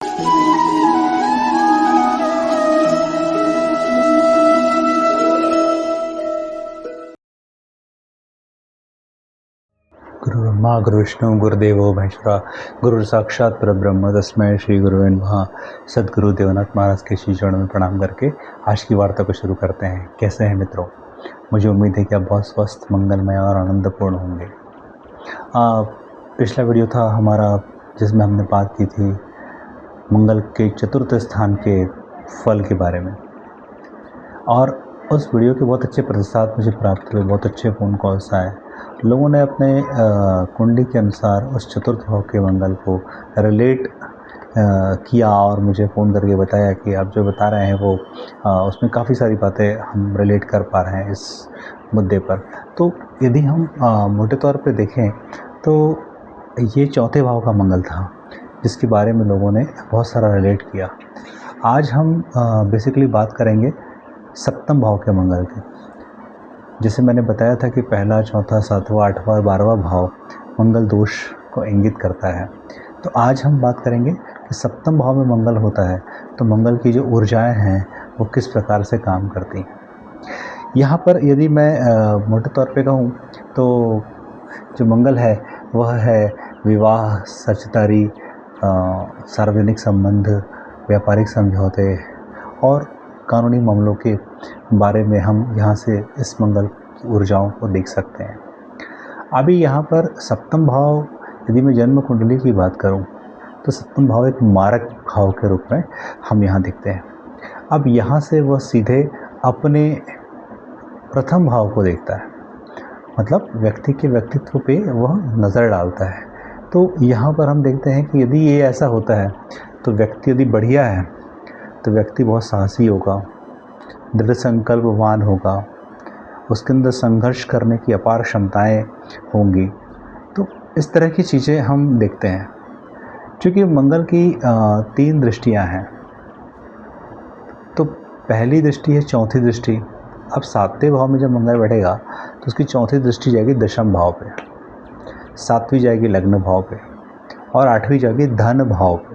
गुरु ब्रह्मा गुरु विष्णु गुरुदेवो महेश्वरा गुरु साक्षात परब्रह्म तस्मै श्री गुरुवे नमः। सदगुरु देवनाथ महाराज के श्री चरणों में प्रणाम करके आज की वार्ता को शुरू करते हैं। कैसे हैं मित्रों? मुझे उम्मीद है कि आप बहुत स्वस्थ, मंगलमय और आनंदपूर्ण होंगे। पिछला वीडियो था हमारा जिसमें हमने बात की थी मंगल के चतुर्थ स्थान के फल के बारे में, और उस वीडियो के बहुत अच्छे प्रतिसाद मुझे प्राप्त हुए, बहुत अच्छे फ़ोन कॉल्स आए। लोगों ने अपने कुंडली के अनुसार उस चतुर्थ भाव के मंगल को रिलेट किया और मुझे फ़ोन करके बताया कि आप जो बता रहे हैं वो उसमें काफ़ी सारी बातें हम रिलेट कर पा रहे हैं इस मुद्दे पर। तो यदि हम मोटे तौर पे देखें तो ये चौथे भाव का मंगल था जिसके बारे में लोगों ने बहुत सारा रिलेट किया। आज हम बेसिकली बात करेंगे सप्तम भाव के मंगल की। जैसे मैंने बताया था कि पहला, चौथा, सातवां, आठवां और 12वां भाव मंगल दोष को इंगित करता है। तो आज हम बात करेंगे कि सप्तम भाव में मंगल होता है तो मंगल की जो ऊर्जाएं हैं वो किस प्रकार से काम करती हैं। यहाँ पर यदि मैं मोटे तौर पे कहूँ तो जो मंगल है वह है विवाह, साझेदारी, सार्वजनिक संबंध, व्यापारिक समझौते और कानूनी मामलों के बारे में हम यहाँ से इस मंगल की ऊर्जाओं को देख सकते हैं। अभी यहाँ पर सप्तम भाव, यदि मैं जन्म कुंडली की बात करूँ तो सप्तम भाव एक मारक भाव के रूप में हम यहाँ देखते हैं। अब यहाँ से वह सीधे अपने प्रथम भाव को देखता है, मतलब व्यक्ति के व्यक्तित्व पे वह नज़र डालता है। तो यहाँ पर हम देखते हैं कि यदि ये ऐसा होता है तो व्यक्ति यदि बढ़िया है तो व्यक्ति बहुत साहसी होगा, दृढ़ संकल्पवान होगा, उसके अंदर संघर्ष करने की अपार क्षमताएं होंगी। तो इस तरह की चीज़ें हम देखते हैं। क्योंकि मंगल की 3 दृष्टियां हैं। तो पहली दृष्टि है चौथी दृष्टि। अब 7वें भाव में जब मंगल बैठेगा तो उसकी चौथी दृष्टि जाएगी दशम भाव पे, 7वीं जाएगी लग्न भाव पे और 8वीं जाएगी धन भाव पे।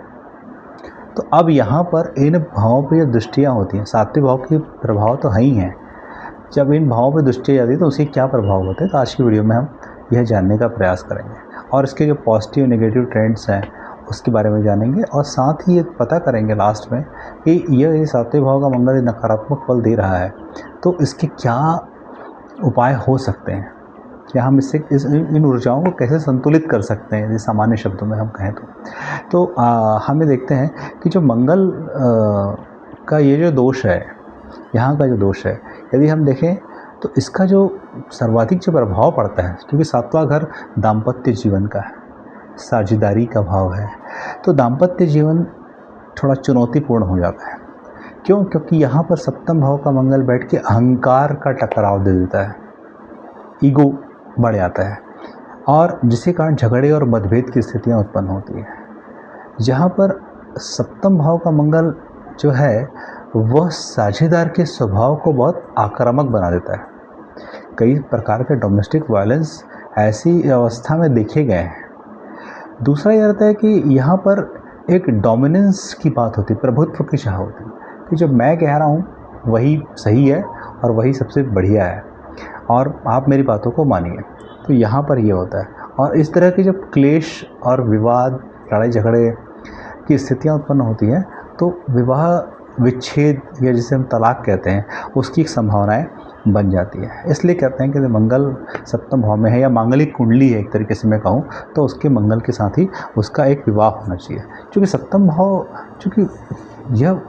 तो अब यहाँ पर इन भावों पे जो दृष्टियाँ होती हैं, 7वें भाव के प्रभाव तो है ही हैं। जब इन भावों पे दृष्टियाँ जाती है तो उसके क्या प्रभाव होते हैं, तो आज की वीडियो में हम यह जानने का प्रयास करेंगे और इसके जो पॉजिटिव नेगेटिव ट्रेंड्स हैं उसके बारे में जानेंगे और साथ ही ये पता करेंगे लास्ट में कि यह 7वें भाव का मंगल नकारात्मक फल दे रहा है तो इसके क्या उपाय हो सकते हैं, या हम इससे इन ऊर्जाओं को कैसे संतुलित कर सकते हैं, यदि सामान्य शब्दों में हम कहें तो हमें देखते हैं कि जो मंगल का ये जो दोष है, यहाँ का जो दोष है, यदि हम देखें तो इसका जो सर्वाधिक जो प्रभाव पड़ता है, क्योंकि 7वां घर दाम्पत्य जीवन का है, साझेदारी का भाव है, तो दाम्पत्य जीवन थोड़ा चुनौतीपूर्ण हो जाता है। क्यों? क्योंकि यहाँ पर सप्तम भाव का मंगल बैठ के अहंकार का टकराव दे देता है, ईगो बढ़ जाता है और जिसके कारण झगड़े और मतभेद की स्थितियाँ उत्पन्न होती हैं। जहाँ पर सप्तम भाव का मंगल जो है वह साझेदार के स्वभाव को बहुत आक्रामक बना देता है। कई प्रकार के डोमेस्टिक वायलेंस ऐसी अवस्था में देखे गए हैं। दूसरा यह रहता है कि यहाँ पर एक डोमिनेंस की बात होती है, प्रभुत्व की चाह होती है कि जो मैं कह रहा हूँ वही सही है और वही सबसे बढ़िया है और आप मेरी बातों को मानिए। तो यहाँ पर ये होता है और इस तरह की जब क्लेश और विवाद, लड़ाई झगड़े की स्थितियाँ उत्पन्न होती हैं तो विवाह विच्छेद या जिसे हम तलाक कहते हैं उसकी संभावनाएं बन जाती है। इसलिए कहते हैं कि मंगल सप्तम भाव में है या मांगलिक कुंडली है एक तरीके से मैं कहूँ तो उसके मंगल के साथ ही उसका एक विवाह होना चाहिए। क्योंकि सप्तम भाव चूँकि यह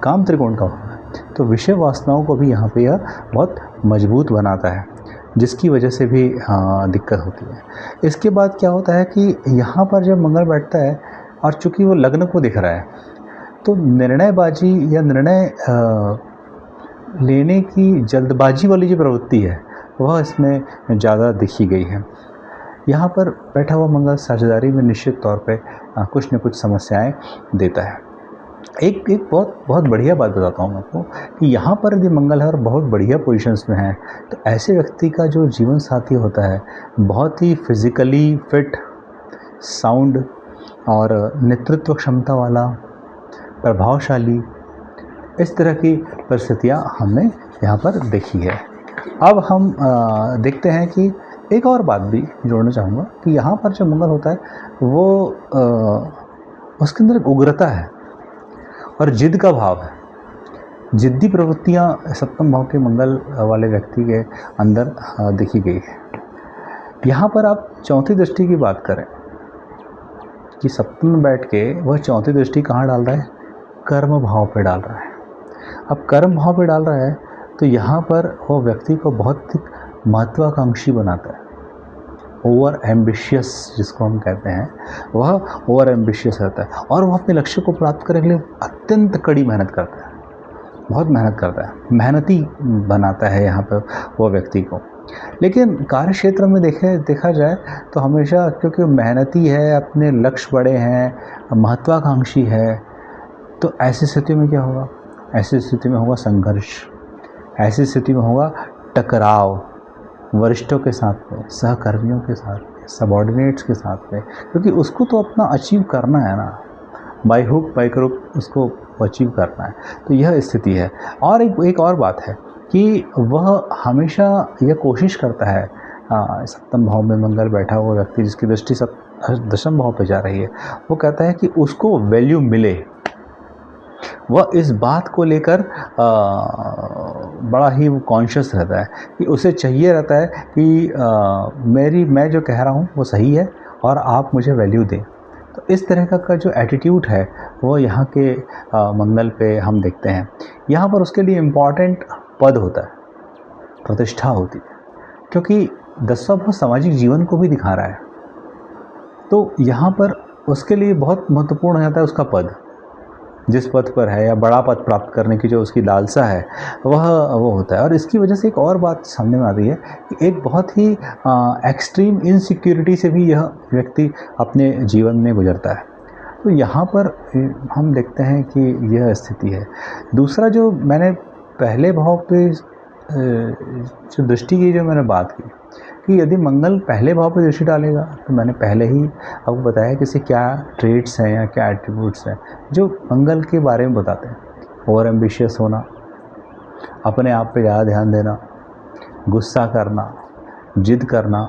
काम त्रिकोण का भाव है तो विषय वासनाओं को भी यहाँ पे यह बहुत मजबूत बनाता है, जिसकी वजह से भी दिक्कत होती है। इसके बाद क्या होता है कि यहाँ पर जब मंगल बैठता है और चूँकि वो लग्न को दिख रहा है तो निर्णयबाजी या निर्णय लेने की जल्दबाजी वाली जो प्रवृत्ति है वह इसमें ज़्यादा देखी गई है। यहाँ पर बैठा हुआ मंगल साझेदारी में निश्चित तौर पे कुछ न कुछ समस्याएं देता है। एक बहुत बढ़िया बात बताता हूँ मैं आपको कि यहाँ पर यदि मंगल है और बहुत बढ़िया पोजीशंस में है तो ऐसे व्यक्ति का जो जीवन साथी होता है बहुत ही फिज़िकली फिट, साउंड और नेतृत्व क्षमता वाला, प्रभावशाली, इस तरह की परिस्थितियाँ हमने यहाँ पर देखी है। अब हम देखते हैं कि एक और बात भी जोड़ना चाहूँगा कि यहाँ पर जो मंगल होता है वो उसके अंदर एक उग्रता है और जिद का भाव है। जिद्दी प्रवृत्तियाँ सप्तम भाव के मंगल वाले व्यक्ति के अंदर देखी गई है। यहाँ पर आप चौथी दृष्टि की बात करें कि सप्तम में बैठ के वह चौथी दृष्टि कहाँ डाल रहा है? कर्म भाव पे डाल रहा है। अब कर्म भाव पे डाल रहा है तो यहाँ पर वो व्यक्ति को बहुत महत्वाकांक्षी बनाता है। ओवर एम्बिशियस जिसको हम कहते हैं, वह ओवर एम्बिशियस रहता है और वह अपने लक्ष्य को प्राप्त करने के लिए अत्यंत कड़ी मेहनत करता है, बहुत मेहनत करता है, मेहनती बनाता है यहाँ पर वो व्यक्ति को। लेकिन कार्य क्षेत्र में देखा जाए तो हमेशा क्योंकि मेहनती है, अपने लक्ष्य बड़े हैं, महत्वाकांक्षी है, तो ऐसी स्थिति में क्या होगा? ऐसी स्थिति में होगा संघर्ष, ऐसी स्थिति में होगा टकराव वरिष्ठों के साथ में, सहकर्मियों के साथ में, सबॉर्डिनेट्स के साथ में, क्योंकि उसको तो अपना अचीव करना है ना, बाय हुक बाय क्रुक उसको अचीव करना है। तो यह स्थिति है। और एक और बात है कि वह हमेशा यह कोशिश करता है, सप्तम भाव में मंगल बैठा हुआ व्यक्ति जिसकी दृष्टि दशम भाव पे जा रही है, वो कहता है कि उसको वैल्यू मिले। वह इस बात को लेकर बड़ा ही कॉन्शियस रहता है कि उसे चाहिए रहता है कि मैं जो कह रहा हूँ वो सही है और आप मुझे वैल्यू दें। तो इस तरह का जो एटीट्यूड है वो यहाँ के मंगल पे हम देखते हैं। यहाँ पर उसके लिए इम्पॉर्टेंट पद होता है, प्रतिष्ठा होती है, क्योंकि दसवां भाव सामाजिक जीवन को भी दिखा रहा है। तो यहाँ पर उसके लिए बहुत महत्वपूर्ण हो जाता है उसका पद, जिस पद पर है या बड़ा पद प्राप्त करने की जो उसकी लालसा है वो होता है। और इसकी वजह से एक और बात सामने में आती है कि एक बहुत ही एक्सट्रीम इनसिक्योरिटी से भी यह व्यक्ति अपने जीवन में गुजरता है। तो यहाँ पर हम देखते हैं कि यह स्थिति है। दूसरा जो मैंने पहले भाव पे जो दृष्टि की, जो मैंने बात की कि यदि मंगल पहले भाव पे दृष्टि डालेगा, तो मैंने पहले ही आपको बताया कि इसे क्या ट्रेड्स हैं या क्या एट्रीब्यूट्स हैं जो मंगल के बारे में बताते हैं। ओवर एम्बिशियस होना, अपने आप पे ज़्यादा ध्यान देना, गुस्सा करना, जिद करना,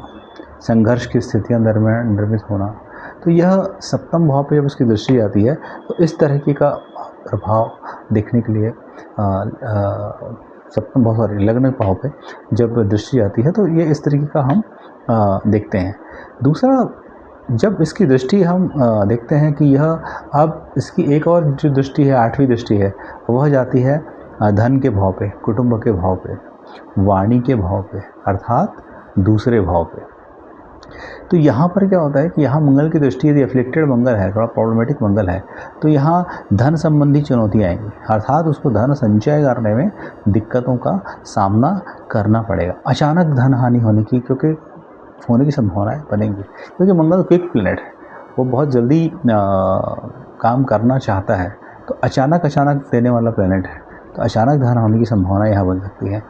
संघर्ष की स्थितियाँ निर्मित होना। तो यह सप्तम भाव पे जब उसकी दृष्टि आती है तो इस तरीके का प्रभाव देखने के लिए सप्तम भाव लग्न भाव पे जब दृष्टि आती है तो ये इस तरीके का हम देखते हैं। दूसरा, जब इसकी दृष्टि हम देखते हैं कि यह अब इसकी एक और जो दृष्टि है, आठवीं दृष्टि है, वह जाती है धन के भाव पे, कुटुंब के भाव पे, वाणी के भाव पे, अर्थात दूसरे भाव पे। तो यहाँ पर क्या होता है कि यहाँ मंगल की दृष्टि यदि एफ्लिक्टेड मंगल है, थोड़ा प्रॉब्लमेटिक मंगल है, तो यहाँ धन संबंधी चुनौतियाँ आएंगी, अर्थात उसको धन संचय करने में दिक्कतों का सामना करना पड़ेगा। अचानक धन हानि होने की संभावनाएं बनेंगी, क्योंकि मंगल क्विक प्लैनेट है, वो बहुत जल्दी काम करना चाहता है। तो अचानक देने वाला प्लैनेट है, तो अचानक धन होने की संभावना यहाँ बन सकती है।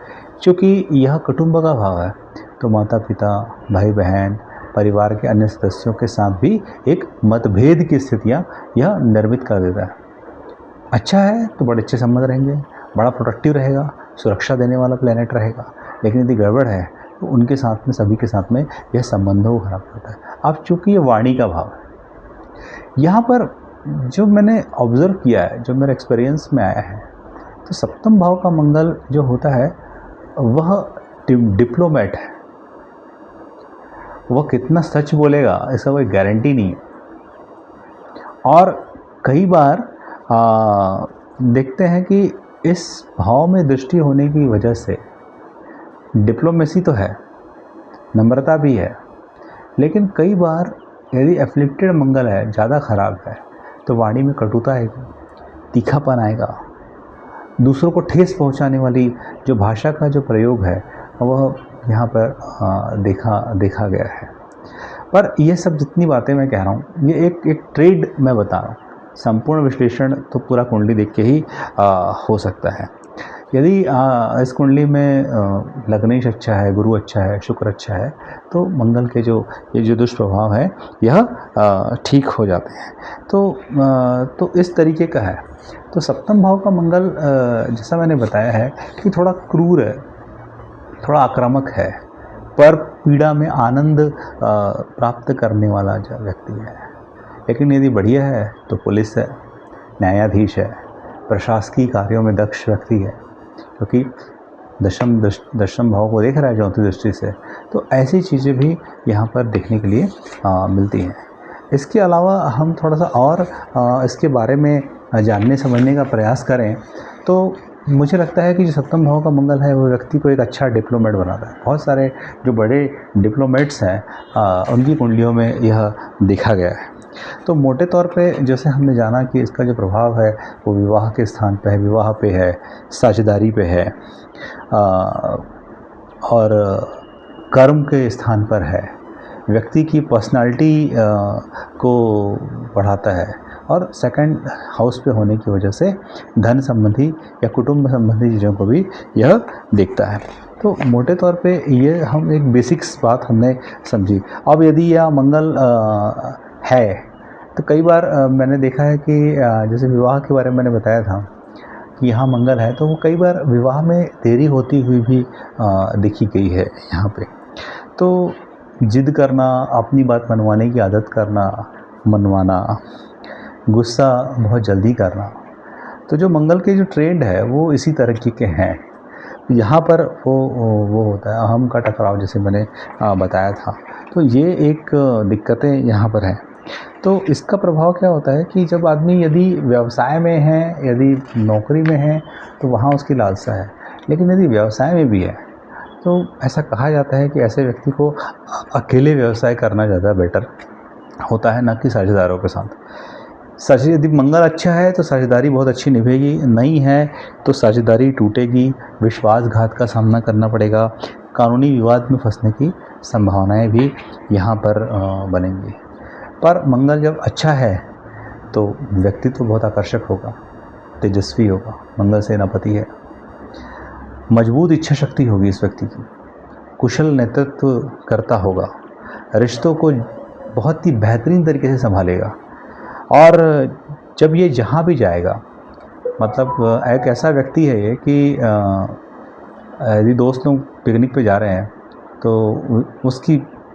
चूँकि यह कुटुंब का भाव है तो माता पिता, भाई बहन, परिवार के अन्य सदस्यों के साथ भी एक मतभेद की स्थितियाँ यह निर्मित कर देता है। अच्छा है तो बड़े अच्छे संबंध रहेंगे, बड़ा प्रोडक्टिव रहेगा, सुरक्षा देने वाला प्लैनेट रहेगा। लेकिन यदि गड़बड़ है तो उनके साथ में, सभी के साथ में यह संबंधों को खराब करता है। अब चूँकि ये वाणी का भाव है, यहाँ पर जो मैंने ऑब्ज़र्व किया है, जो मेरे एक्सपीरियंस में आया है, तो सप्तम भाव का मंगल जो होता है वह डिप्लोमेट है। वह कितना सच बोलेगा इसका कोई गारंटी नहीं है। और कई बार देखते हैं कि इस भाव में दृष्टि होने की वजह से डिप्लोमेसी तो है, नम्रता भी है, लेकिन कई बार यदि एफ्लिक्टेड मंगल है, ज़्यादा ख़राब है, तो वाणी में कटुता आएगी, तीखापन आएगा, दूसरों को ठेस पहुंचाने वाली जो भाषा का जो प्रयोग है वह यहाँ पर देखा गया है। पर ये सब जितनी बातें मैं कह रहा हूँ, ये एक ट्रेड मैं बता रहा हूँ। संपूर्ण विश्लेषण तो पूरा कुंडली देख के ही हो सकता है। यदि इस कुंडली में लग्नेश अच्छा है, गुरु अच्छा है, शुक्र अच्छा है, तो मंगल के ये जो दुष्प्रभाव है यह ठीक हो जाते हैं। तो इस तरीके का है। तो सप्तम भाव का मंगल जैसा मैंने बताया है कि थोड़ा क्रूर है, थोड़ा आक्रामक है, पर पीड़ा में आनंद प्राप्त करने वाला जो व्यक्ति है। लेकिन यदि बढ़िया है तो पुलिस है, न्यायाधीश है, प्रशासकीय कार्यों में दक्ष व्यक्ति है, क्योंकि दशम भाव को देख रहा है चौथी दृष्टि से। तो ऐसी चीज़ें भी यहाँ पर देखने के लिए मिलती हैं। इसके अलावा हम थोड़ा सा और इसके बारे में जानने समझने का प्रयास करें तो मुझे लगता है कि जो सप्तम भाव का मंगल है वो व्यक्ति को एक अच्छा डिप्लोमेट बनाता है। बहुत सारे जो बड़े डिप्लोमेट्स हैं उनकी कुंडलियों में यह देखा गया है। तो मोटे तौर पे जैसे हमने जाना कि इसका जो प्रभाव है वो विवाह के स्थान पे है, विवाह पे है, साझेदारी पे है और कर्म के स्थान पर है, व्यक्ति की पर्सनालिटी को बढ़ाता है और सेकंड हाउस पे होने की वजह से धन संबंधी या कुटुंब संबंधी चीज़ों को भी यह देखता है। तो मोटे तौर पे ये हम एक बेसिक्स बात हमने समझी। अब यदि यह मंगल है तो कई बार मैंने देखा है कि जैसे विवाह के बारे में मैंने बताया था कि यहाँ मंगल है, तो वो कई बार विवाह में देरी होती हुई भी देखी गई है यहाँ पे। तो जिद करना, अपनी बात मनवाने की आदत करना, मनवाना, गुस्सा बहुत जल्दी करना, तो जो मंगल के जो ट्रेंड है वो इसी तरीके के हैं। यहाँ पर वो होता है अहम का टकराव, जैसे मैंने बताया था। तो ये एक दिक्कतें यहाँ पर हैं। तो इसका प्रभाव क्या होता है कि जब आदमी यदि व्यवसाय में है, यदि नौकरी में है, तो वहाँ उसकी लालसा है। लेकिन यदि व्यवसाय में भी है तो ऐसा कहा जाता है कि ऐसे व्यक्ति को अकेले व्यवसाय करना ज़्यादा बेटर होता है, ना कि साझेदारों के साथ। यदि मंगल अच्छा है तो साझेदारी बहुत अच्छी निभेगी, नहीं है तो साझेदारी टूटेगी, विश्वासघात का सामना करना पड़ेगा, कानूनी विवाद में फंसने की संभावनाएं भी यहाँ पर बनेंगी। पर मंगल जब अच्छा है तो व्यक्तित्व बहुत आकर्षक होगा, तेजस्वी होगा, मंगल सेनापति है, मजबूत इच्छा शक्ति होगी इस व्यक्ति की, कुशल नेतृत्व करता होगा, रिश्तों को बहुत ही बेहतरीन तरीके से संभालेगा। और जब ये जहाँ भी जाएगा, मतलब एक ऐसा व्यक्ति है ये कि यदि दोस्त लोग पिकनिक पे जा रहे हैं तो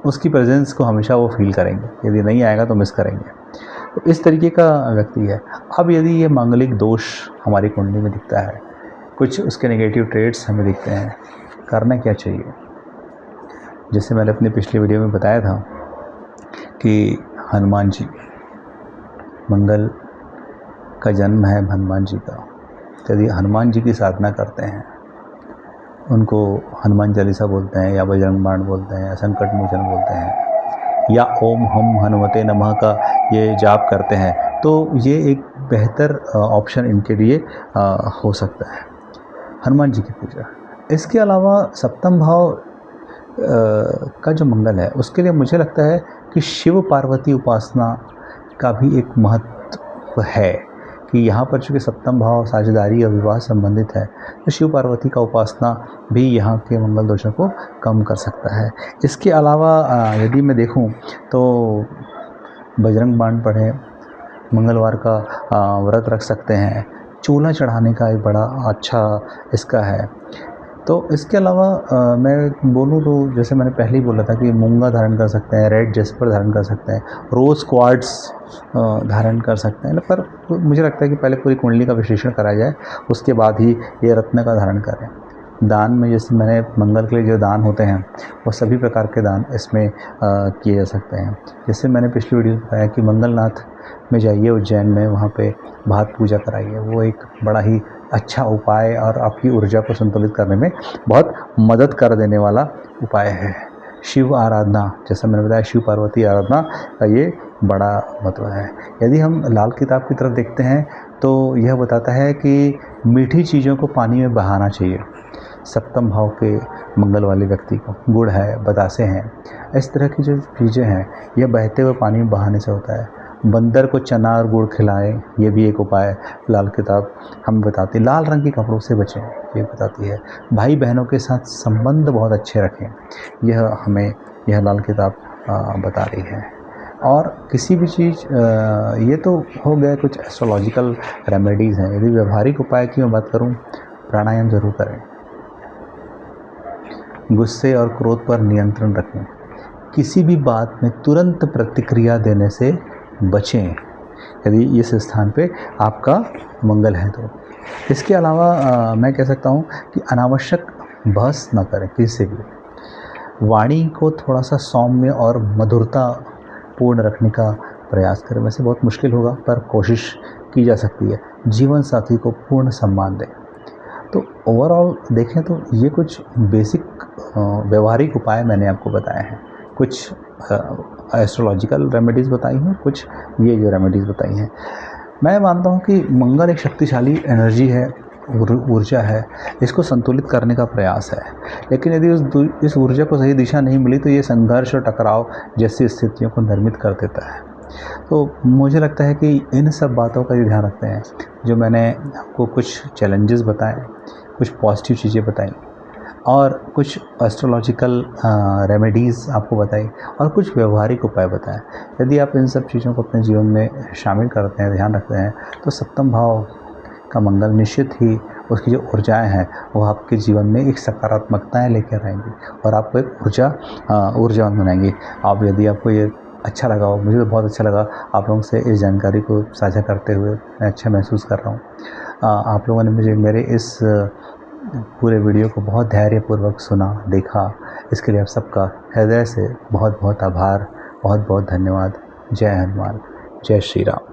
उसकी प्रेजेंस को हमेशा वो फील करेंगे, यदि नहीं आएगा तो मिस करेंगे। तो इस तरीके का व्यक्ति है। अब यदि ये मांगलिक दोष हमारी कुंडली में दिखता है, कुछ उसके नेगेटिव ट्रेड्स हमें दिखते हैं, करना क्या चाहिए? जैसे मैंने अपनी पिछली वीडियो में बताया था कि हनुमान जी, मंगल का जन्म है हनुमान जी का। यदि हनुमान जी की साधना करते हैं, उनको हनुमान चालीसा बोलते हैं या बजरंग बाण बोलते हैं या संकट मोचन बोलते हैं या ओम हम हनुमते नमः का ये जाप करते हैं, तो ये एक बेहतर ऑप्शन इनके लिए हो सकता है, हनुमान जी की पूजा। इसके अलावा सप्तम भाव का जो मंगल है उसके लिए मुझे लगता है कि शिव पार्वती उपासना का भी एक महत्व है कि यहाँ पर चूँकि सप्तम भाव साझेदारी और विवाह संबंधित है, तो शिव पार्वती का उपासना भी यहाँ के मंगल दोषों को कम कर सकता है। इसके अलावा यदि मैं देखूँ तो बजरंग बाण पढ़ें, मंगलवार का व्रत रख सकते हैं, चूल्हा चढ़ाने का एक बड़ा अच्छा इसका है। तो इसके अलावा मैं बोलूँ तो जैसे मैंने पहले ही बोला था कि मूंगा धारण कर सकते हैं, रेड जेस्पर धारण कर सकते हैं, रोज़ क्वार्ट्स धारण कर सकते हैं। पर मुझे लगता है कि पहले पूरी कुंडली का विश्लेषण करा जाए, उसके बाद ही ये रत्न का धारण करें। दान में जैसे मैंने मंगल के लिए जो दान होते हैं वो सभी प्रकार के दान इसमें किए जा सकते हैं। जैसे मैंने पिछली वीडियो में बताया कि मंगलनाथ में जाइए उज्जैन में, वहाँ पे भात पूजा कराइए, वो एक बड़ा ही अच्छा उपाय और आपकी ऊर्जा को संतुलित करने में बहुत मदद कर देने वाला उपाय है। शिव आराधना, जैसा मैंने बताया, शिव पार्वती आराधना का ये बड़ा महत्व है। यदि हम लाल किताब की तरफ देखते हैं तो यह बताता है कि मीठी चीज़ों को पानी में बहाना चाहिए। सप्तम भाव के मंगल वाले व्यक्ति को गुड़ है, बतासे हैं, इस तरह की जो चीज़ें हैं यह बहते हुए पानी में बहाने से होता है। बंदर को चना और गुड़ खिलाएं, ये भी एक उपाय लाल किताब हमें बताती है। लाल रंग के कपड़ों से बचें, ये बताती है। भाई बहनों के साथ संबंध बहुत अच्छे रखें, यह लाल किताब बता रही है। और किसी भी चीज़, ये तो हो गया कुछ एस्ट्रोलॉजिकल रेमेडीज़ हैं। यदि व्यवहारिक उपाय की मैं बात करूं, प्राणायाम ज़रूर करें, गुस्से और क्रोध पर नियंत्रण रखें, किसी भी बात में तुरंत प्रतिक्रिया देने से बचें यदि इस स्थान पे आपका मंगल है तो। इसके अलावा मैं कह सकता हूँ कि अनावश्यक बहस ना करें किसी से भी। वाणी को थोड़ा सा सौम्य और मधुरता पूर्ण रखने का प्रयास करें। वैसे बहुत मुश्किल होगा पर कोशिश की जा सकती है। जीवन साथी को पूर्ण सम्मान दें। तो ओवरऑल देखें तो ये कुछ बेसिक व्यवहारिक उपाय मैंने आपको बताए हैं। कुछ एस्ट्रोलॉजिकल रेमेडीज़ बताई हैं, कुछ ये जो रेमेडीज़ बताई हैं। मैं मानता हूँ कि मंगल एक शक्तिशाली एनर्जी है, ऊर्जा है, इसको संतुलित करने का प्रयास है। लेकिन यदि इस ऊर्जा को सही दिशा नहीं मिली तो ये संघर्ष और टकराव जैसी स्थितियों को निर्मित कर देता है। तो मुझे लगता है कि इन सब बातों का भी ध्यान रखते हैं। जो मैंने आपको कुछ चैलेंजेस बताए, कुछ पॉजिटिव चीज़ें बताई और कुछ एस्ट्रोलॉजिकल रेमेडीज़ आपको बताई और कुछ व्यवहारिक उपाय बताए। यदि आप इन सब चीज़ों को अपने जीवन में शामिल करते हैं, ध्यान रखते हैं, तो सप्तम भाव का मंगल निश्चित ही उसकी जो ऊर्जाएं हैं वो आपके जीवन में एक सकारात्मकताएं लेकर आएंगी और आपको एक ऊर्जावान बनाएंगी। आप यदि आपको ये अच्छा लगा हो, मुझे तो बहुत अच्छा लगा आप लोगों से इस जानकारी को साझा करते हुए मैं अच्छा महसूस कर रहा हूँ। आप लोगों ने मुझे मेरे इस पूरे वीडियो को बहुत धैर्यपूर्वक सुना, देखा, इसके लिए आप सबका हृदय से बहुत बहुत आभार, बहुत बहुत धन्यवाद। जय हनुमान, जय श्री राम।